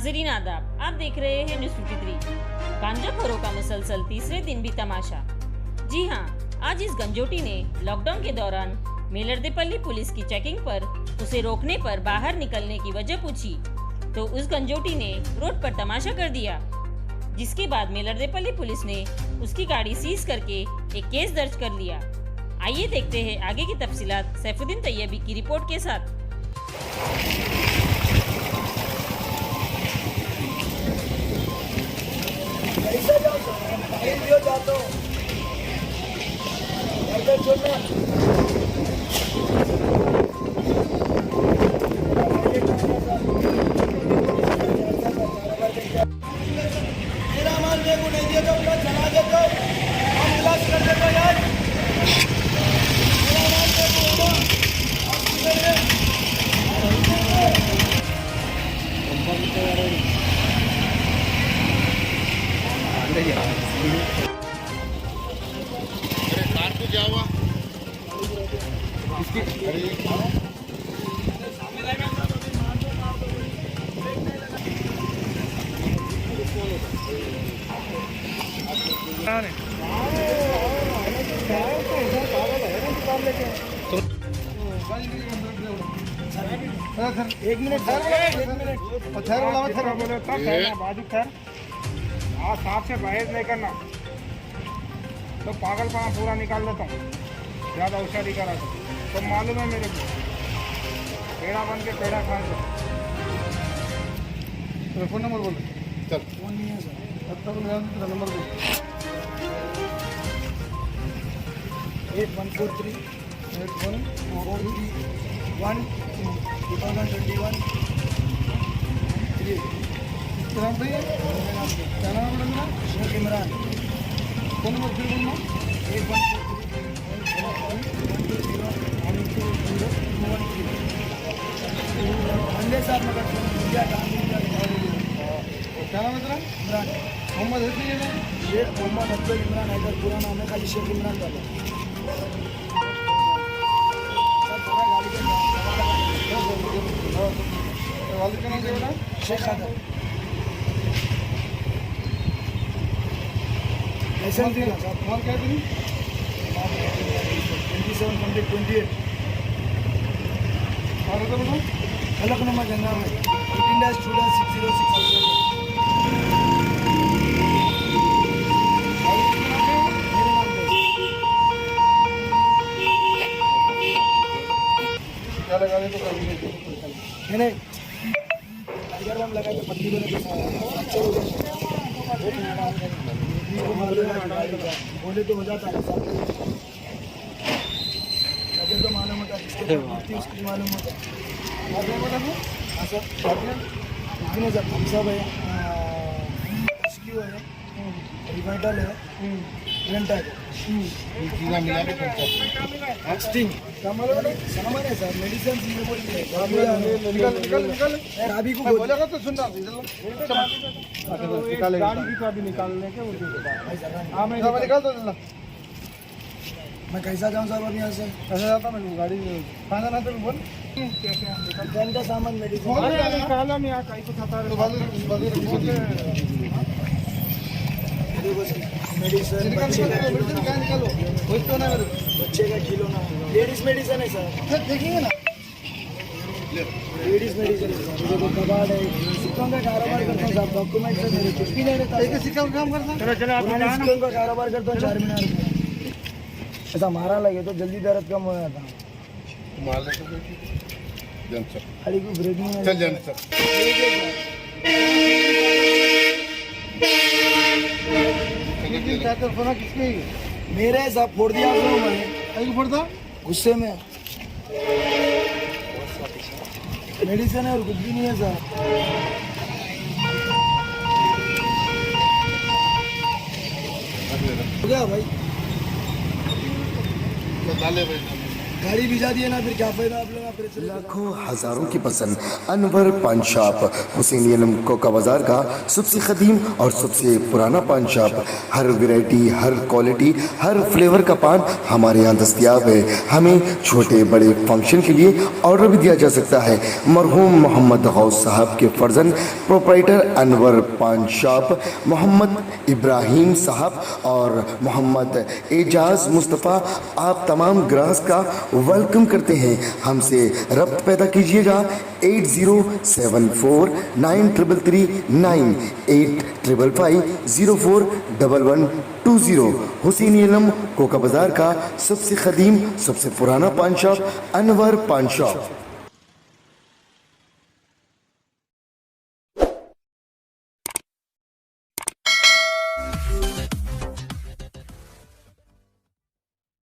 नाज़रीन आदाब, आप देख रहे हैं न्यूज़ 53। गांजाखोरों का मुसलसल तीसरे दिन भी तमाशा। जी हां, आज इस गंजोटी ने लॉकडाउन के दौरान मेलरदेपल्ली पुलिस की चेकिंग पर उसे रोकने पर बाहर निकलने की वजह पूछी तो उस गंजोटी ने रोड पर तमाशा कर दिया, जिसके बाद मेलरदेपल्ली पुलिस ने उसकी गाड़ी सीज करके एक केस दर्ज कर लिया। आइए देखते हैं आगे की तफसीलात सैफुद्दीन तैयबी की रिपोर्ट के साथ। मेरा मान देखो नहीं दिया तो अपना चला दे तो हम क्लास कर दे तो यार मेरा मान देखो अरे कार को क्या हुआ? एक मिनट बाजू खैर हाँ सांप से परहेज नहीं करना तो पागलपना पूरा निकाल लेता हूँ, ज़्यादा होशियारी करा तो मालूम है मेरे को पेड़ा बन के पेड़ा खाए तो फोन नंबर बोलो। चल फोन नहीं है सर, नंबर बोलो। 8143 8141 2021 नाम सही है? क्या नाम है मेरा? शेख इमरान। फोन नंबर फिर बोलना। 8143 साहब मगर इंडिया का क्या नाम है तेरा? इमरान मोहम्मद हसन है ना? शेख मोहम्मद अब्दुल इमरान हैदर, पूरा नाम है खाली शेख इमरान का। वालिद का नाम क्या बोला? शेख खादर। लाइसेंस दिया साहब, और क्या करी? 27/28 और तो बोलो। फलकनुमा जंगल में 18-2-606 क्या लगा दे तो कर दीजिए। नहीं टाइगर बम लगा के पट्टी को लेके बोले तो हो जाता है, तो मालूम होता है जिसके उसकी मालूम होता है। हाँ सर, इतने सर हम सब है, रेस्क्यू है, रिवाइटल है, रेंटा है, चीज़ा मिला के स्टिंग सामान है सर, मेडिसिन ये बोलिए निकल अभी को बोलेगा तो सुनना। गाड़ी की चाबी निकालने के उनके हाँ मैं निकाल दो जल्दी। मैं कैसा जाऊँ सर अब यहाँ से? कैसे जाता मैं गाड़ी खाना ना तो बोल। दुकान का सामान मेडिसिन निकाला मैं यहाँ कहीं को खाता तो बाजू मेडिसिन क्या निकालो कोई तो ना मेरे बच्चे का खिलौना, लेडीज मेडिसिन है सर, देखेंगे ना। लेडीज मेडिसिन है सर, देखो कबाड़ है, सिक्कों का कारोबार करता हूँ साहब, डॉक्यूमेंट है मेरे, कुछ भी नहीं रहता। एक सिक्का का काम करता चलो चलो आप पुराने सिक्कों का कारोबार करता हूँ 4 मीनार में। ऐसा मारा लगे तो जल्दी दर्द कम हो जाता है, मार ले तो जन सर खाली कोई ब्रेक नहीं है। चल जन सर क्या कर फोन किसके मेरे साहब फोड़ दिया उसने, मैंने आई को फोड़ता गुस्से में। मेडिसिन है और कुछ भी नहीं है सर। हो गया भाई, तो डाले भाई गाड़ी भिजा दिए ना, फिर क्या फायदा आप लोग आप लाखों हजारों की पसंद अनवर पान शॉप, हुसैनी अलम कोका बाजार का सबसे कदीम और सबसे पुराना पान शॉप। हर वैरायटी, हर क्वालिटी, हर फ्लेवर का पान हमारे यहाँ दस्तयाब है। हमें छोटे बड़े फंक्शन के लिए ऑर्डर भी दिया जा सकता है। मरहूम मोहम्मद गौस साहब के फर्जन प्रोप्राइटर अनवर पान शॉप मोहम्मद इब्राहिम साहब और मोहम्मद एजाज मुस्तफ़ा आप तमाम ग्राहक का वेलकम करते हैं। हमसे रब्त पैदा कीजिएगा 8074933339 8555041120। हुसैनी अलम कोका बाजार का सबसे कदीम सबसे पुराना पान शॉप अनवर पान शॉप।